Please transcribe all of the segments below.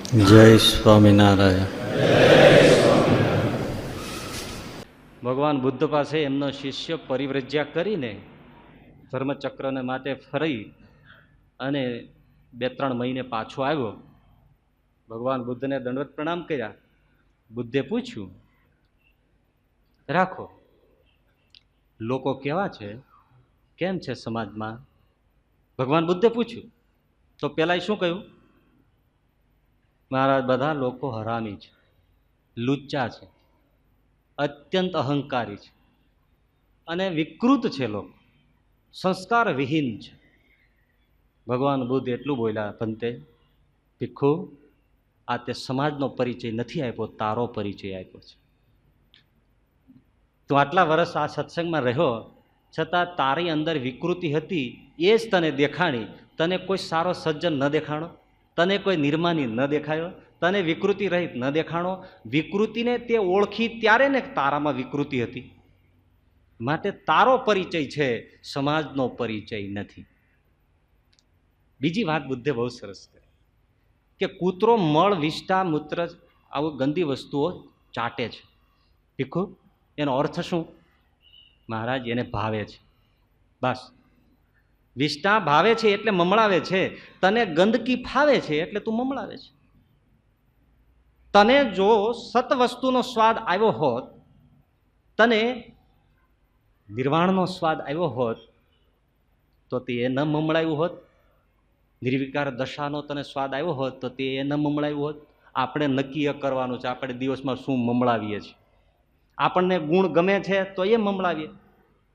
જય સ્વામિનારાયણ. ભગવાન બુદ્ધ પાસે એમનો શિષ્ય પરિવ્રજ્યા કરીને ધર્મચક્રને માટે ફરી અને 2-3 મહિને પાછો આવ્યો. ભગવાન બુદ્ધને દંડવત પ્રણામ કર્યા. બુદ્ધે પૂછ્યું, રાખો, લોકો કેવા છે, કેમ છે સમાજમાં? ભગવાન બુદ્ધે પૂછ્યું તો પેલા શું કહ્યું? મહારાજ, બધા લોકો હરામી છે, લુચ્ચા છે, અત્યંત અહંકારી છે અને વિકૃત છે, લોકો સંસ્કાર વિહીન છે. ભગવાન બુદ્ધ એટલું બોલ્યા, પંતે ભિક્ષુ, આ તે સમાજનો પરિચય નથી આપ્યો, તારો પરિચય આપ્યો છે. તું આટલા વર્ષ આ સત્સંગમાં રહ્યો છતાં તારી અંદર વિકૃતિ હતી, એ જ તને દેખાણી. તને કોઈ સારો સજ્જન ન દેખાણો, તને કોઈ નિર્માની ન દેખાયો, તને વિકૃતિ રહિત ન દેખાણો. વિકૃતિને તે ઓળખી ત્યારે ને તારામાં વિકૃતિ હતી. માટે તારો પરિચય છે, સમાજનો પરિચય નથી. બીજી વાત બુદ્ધે બહુ સરસ કરી કે કૂતરો મળ, વિષ્ટા, મૂત્ર આવું ગંદી વસ્તુઓ ચાટે છે. ભીખુ, એનો અર્થ શું? મહારાજ, એને ભાવે છે, બસ. વિષ્ટા ભાવે છે એટલે મમળાવે છે. તને ગંદકી ફાવે છે એટલે તું મમળાવે છે. તને જો સત વસ્તુનો સ્વાદ આવ્યો હોત, તને નિર્વાણનો સ્વાદ આવ્યો હોત, તો તે ન મમળાવ્યું હોત. નિર્વિકાર દશાનો તને સ્વાદ આવ્યો હોત તો તે ન મમળાવ્યું હોત. આપણે નક્કી કરવાનું છે આપણે દિવસમાં શું મમળાવીએ છીએ. આપણને ગુણ ગમે છે તો એ મમળાવીએ.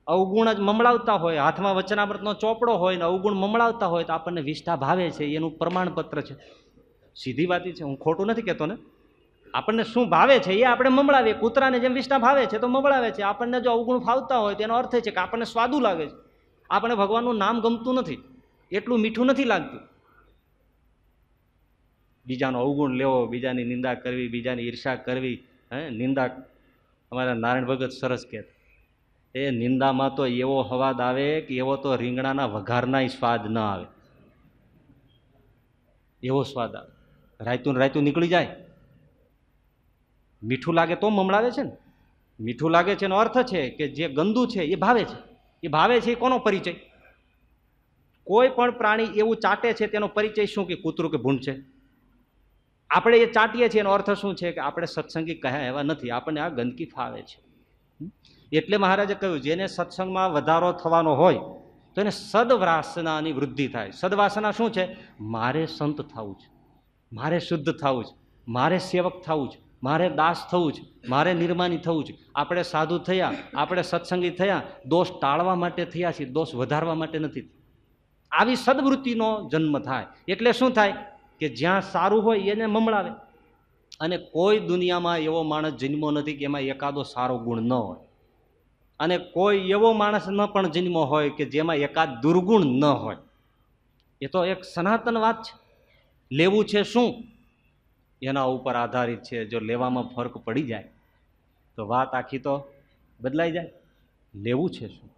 અવગુણ જ મમળાવતા હોય, હાથમાં વચનામૃતનો ચોપડો હોય ને અવગુણ મમળાવતા હોય તો આપણને વિષ્ઠા ભાવે છે, એનું પ્રમાણપત્ર છે. સીધી વાત છે, હું ખોટું નથી કહેતો ને. આપણને શું ભાવે છે એ આપણે મમળાવીએ. કૂતરાને જેમ વિષ્ઠા ભાવે છે તો મમળાવે છે. આપણને જો અવગુણ ફાવતા હોય તેનો અર્થ છે કે આપણને સ્વાદુ લાગે છે, આપણે ભગવાનનું નામ ગમતું નથી, એટલું મીઠું નથી લાગતું. બીજાનો અવગુણ લેવો, બીજાની નિંદા કરવી, બીજાની ઈર્ષા કરવી. નિંદા, અમારા નારાયણ ભગત સરસ કહેતા, એ નિંદામાં તો એવો હવાદ આવે કે એવો તો રીંગણાના વઘારના સ્વાદ ન આવે, એવો સ્વાદ આવે. રાયતું રાયતું નીકળી જાય. મીઠું લાગે તો મમળાવે છે ને. મીઠું લાગે છે એનો અર્થ છે કે જે ગંદુ છે એ ભાવે છે. એ ભાવે છે એ કોનો પરિચય? કોઈ પણ પ્રાણી એવું ચાટે છે તેનો પરિચય શું? કે કૂતરું કે ભૂંડ છે. આપણે એ ચાટીએ છીએ એનો અર્થ શું છે? કે આપણે સત્સંગી કહ્યા એવા નથી, આપણને આ ગંદકી ફાવે છે. એટલે મહારાજે કહ્યું, જેને સત્સંગમાં વધારો થવાનો હોય તો એને સદવાસનાની વૃદ્ધિ થાય. સદવાસના શું છે? મારે સંત થવું છે, મારે શુદ્ધ થવું છે, મારે સેવક થવું છે, મારે દાસ થવું છે, મારે નિર્માની થવું છે. આપણે સાધુ થયા, આપણે સત્સંગી થયા, દોષ ટાળવા માટે થયા છીએ, દોષ વધારવા માટે નથી. આવી સદવૃત્તિનો જન્મ થાય. એટલે શું થાય કે જ્યાં સારું હોય એને મમળાવે. અને કોઈ દુનિયામાં એવો માણસ જન્મો નથી કે એમાં એકાદો સારો ગુણ ન હોય, અને કોઈ એવો માણસ ન પણ જન્મો હોય કે જેમાં એકાદ દુર્ગુણ ન હોય. એ તો એક સનાતન વાત છે. લેવું છે શું એના ઉપર આધારિત છે. જો લેવામાં ફરક પડી જાય તો વાત આખી તો બદલાઈ જાય. લેવું છે શું?